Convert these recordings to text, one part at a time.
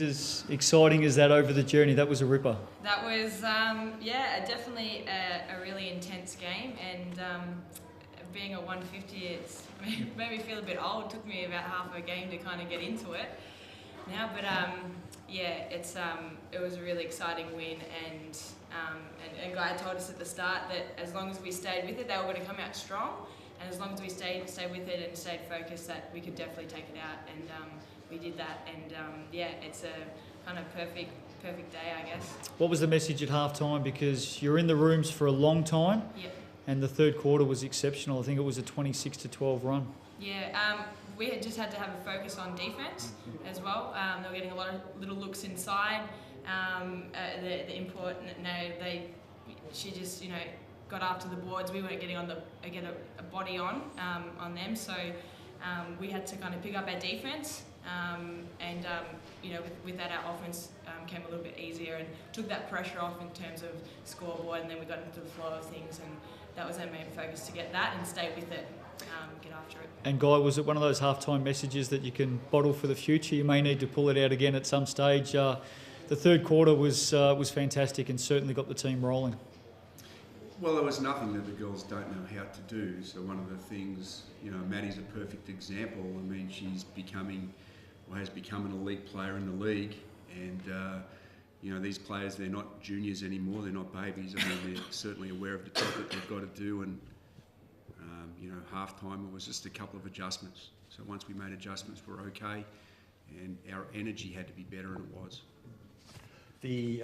as exciting as that over the journey? That was a ripper. That was, definitely a really intense game, and being a 150, it's made me feel a bit old. It took me about half a game to kind of get into it now, but it was a really exciting win, and Guy told us at the start that as long as we stayed with it, they were going to come out strong, and as long as we stayed with it and stayed focused, that we could definitely take it out, and we did that, and it's a kind of perfect day, I guess. What was the message at halftime? Because you're in the rooms for a long time. Yep. And the third quarter was exceptional. I think it was a 26-12 run. Yeah, we just had to have a focus on defence as well. They were getting a lot of little looks inside. The important, she just got after the boards. We weren't getting a body on them, so we had to kind of pick up our defence. With that, our offense came a little bit easier and took that pressure off in terms of scoreboard, and then we got into the flow of things, and that was our main focus, to get that and stay with it, get after it. And Guy, was it one of those halftime messages that you can bottle for the future? You may need to pull it out again at some stage. The third quarter was fantastic and certainly got the team rolling. Well, there was nothing that the girls don't know how to do. So one of the things, Maddie's a perfect example. I mean, has become an elite player in the league, and these players, they're not juniors anymore. They're not babies. I mean, they're certainly aware of the job that they've got to do, and half-time it was just a couple of adjustments. So once we made adjustments, we're okay, and our energy had to be better, and it was. The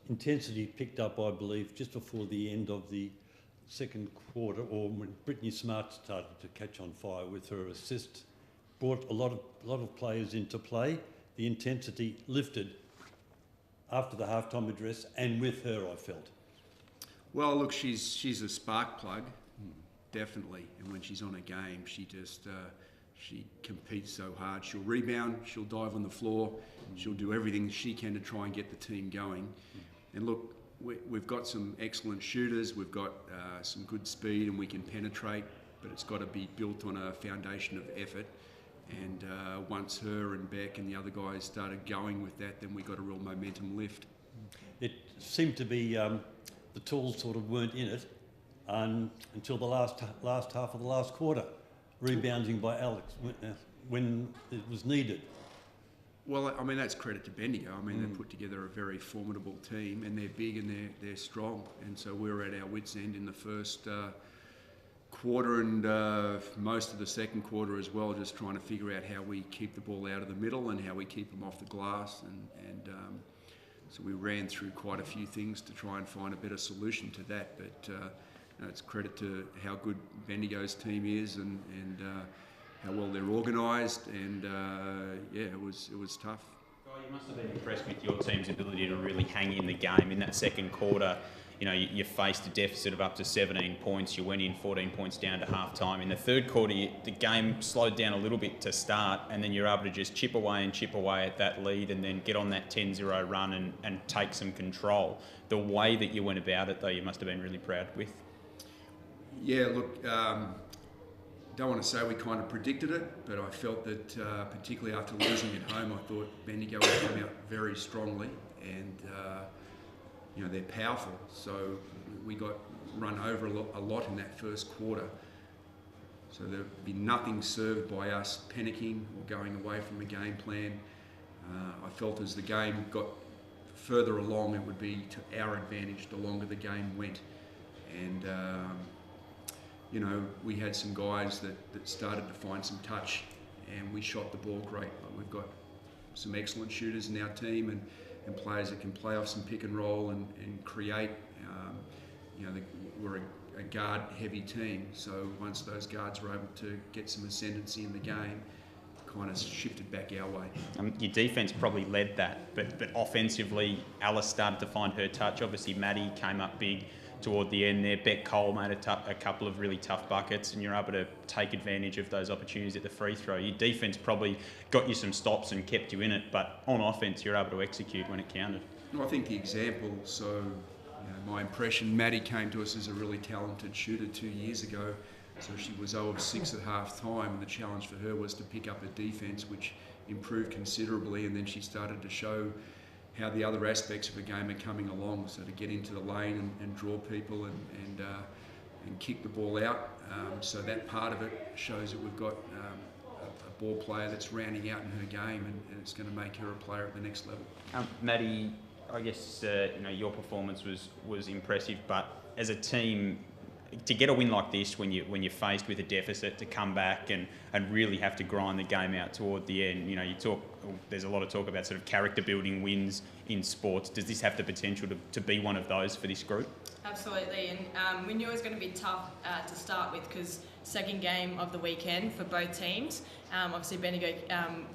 intensity picked up, I believe, just before the end of the second quarter, or when Brittany Smart started to catch on fire with her assist, brought a lot of players into play. The intensity lifted after the halftime address, and with her, I felt. Well, look, she's a spark plug, definitely. And when she's on a game, she just she competes so hard. She'll rebound, she'll dive on the floor, she'll do everything she can to try and get the team going. And look, we've got some excellent shooters, we've got some good speed, and we can penetrate, but it's got to be built on a foundation of effort. And once her and Beck and the other guys started going with that, then we got a real momentum lift. It seemed to be the tools sort of weren't in it until the last half of the last quarter, rebounding by Alex when it was needed. Well, I mean, that's credit to Bendigo. I mean, they've put together a very formidable team, and they're big and they're strong. And so we were at our wits' end in the first quarter and most of the second quarter as well, just trying to figure out how we keep the ball out of the middle and how we keep them off the glass. And so we ran through quite a few things to try and find a better solution to that. But it's credit to how good Bendigo's team is and how well they're organised, and it was tough. Guy, you must have been impressed with your team's ability to really hang in the game in that second quarter. You faced a deficit of up to 17 points. You went in 14 points down to half-time. In the third quarter, the game slowed down a little bit to start, and then you're able to just chip away at that lead and then get on that 10-0 run and take some control. The way that you went about it, though, you must have been really proud with. Yeah, look, don't want to say we kind of predicted it, but I felt that particularly after losing at home, I thought Bendigo would come out very strongly, and they're powerful. So we got run over a lot in that first quarter. So there'd be nothing served by us panicking or going away from a game plan. I felt as the game got further along, it would be to our advantage the longer the game went. And we had some guys that started to find some touch, and we shot the ball great. We've got some excellent shooters in our team, and players that can play off some pick and roll and create. We're a guard-heavy team, so once those guards were able to get some ascendancy in the game, kind of shifted back our way. Your defence probably led that, but offensively, Alice started to find her touch. Obviously, Maddie came up big toward the end there. Beck Cole made a couple of really tough buckets, and you're able to take advantage of those opportunities at the free throw. Your defence probably got you some stops and kept you in it, but on offence, you're able to execute when it counted. Well, I think the example, so my impression, Maddie came to us as a really talented shooter 2 years ago, so she was 0 of 6 at half time, and the challenge for her was to pick up a defence which improved considerably, and then she started to show how the other aspects of the game are coming along. So to get into the lane and draw people and kick the ball out. So that part of it shows that we've got a ball player that's rounding out in her game, and it's going to make her a player at the next level. Maddie, I guess your performance was impressive, but as a team, to get a win like this when you're faced with a deficit, to come back and really have to grind the game out toward the end, there's a lot of talk about sort of character building wins in sports. Does this have the potential to be one of those for this group? Absolutely, and we knew it was going to be tough to start with because second game of the weekend for both teams. Obviously, Bendigo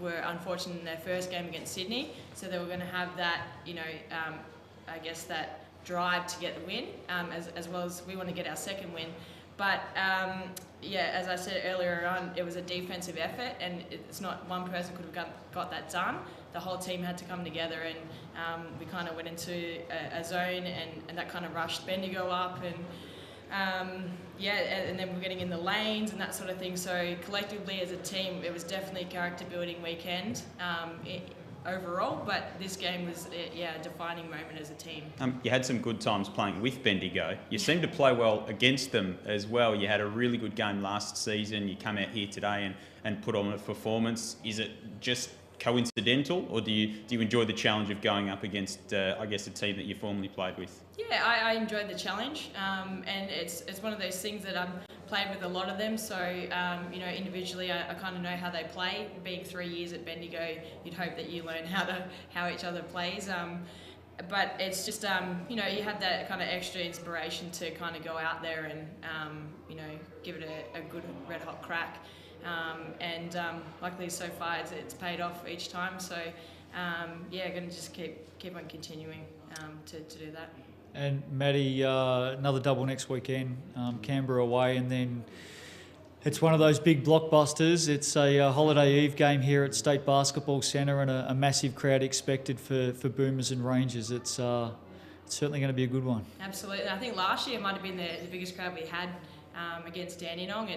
were unfortunate in their first game against Sydney, so they were going to have that, I guess that drive to get the win, as well as we want to get our second win. But as I said earlier on, it was a defensive effort, and it's not one person could have got that done. The whole team had to come together, and we kind of went into a zone, and that kind of rushed Bendigo up, and and then we're getting in the lanes and that sort of thing. So collectively as a team, it was definitely a character building weekend overall, but this game was a defining moment as a team. You had some good times playing with Bendigo. You seemed to play well against them as well. You had a really good game last season. You come out here today and put on a performance. Is it just coincidental, or do you enjoy the challenge of going up against a team that you formerly played with? Yeah, I enjoyed the challenge, and it's one of those things that I'm played with a lot of them. So individually, I kind of know how they play. Being 3 years at Bendigo, you'd hope that you learn how each other plays. But it's just you have that kind of extra inspiration to kind of go out there and give it a good red hot crack. Luckily so far it's paid off each time. So going to just keep on continuing to do that. And Maddie, another double next weekend, Canberra away, and then it's one of those big blockbusters. It's a holiday eve game here at State Basketball Centre, and a massive crowd expected for Boomers and Rangers. It's certainly going to be a good one. Absolutely. I think last year might have been the biggest crowd we had against Dandenong,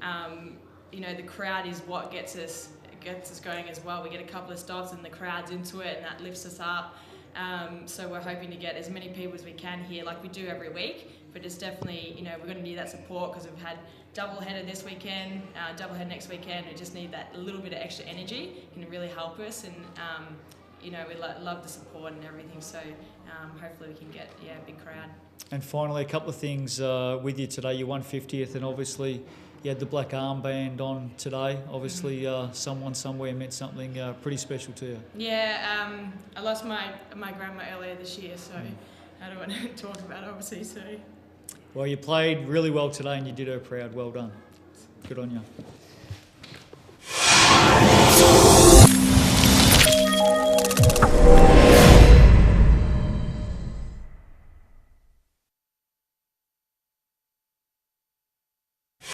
and the crowd is what gets us going as well. We get a couple of stops and the crowd's into it, and that lifts us up. So we're hoping to get as many people as we can here, like we do every week. But it's definitely, we're going to need that support because we've had doubleheader this weekend, doubleheader next weekend. We just need that little bit of extra energy. It can really help us, and we love the support and everything. So hopefully we can get a big crowd. And finally, a couple of things with you today. Your 150th, and obviously you had the black armband on today. Obviously, someone somewhere meant something pretty special to you. Yeah, I lost my grandma earlier this year, so I don't want to talk about it, obviously. So. Well, you played really well today, and you did her proud. Well done. Good on you.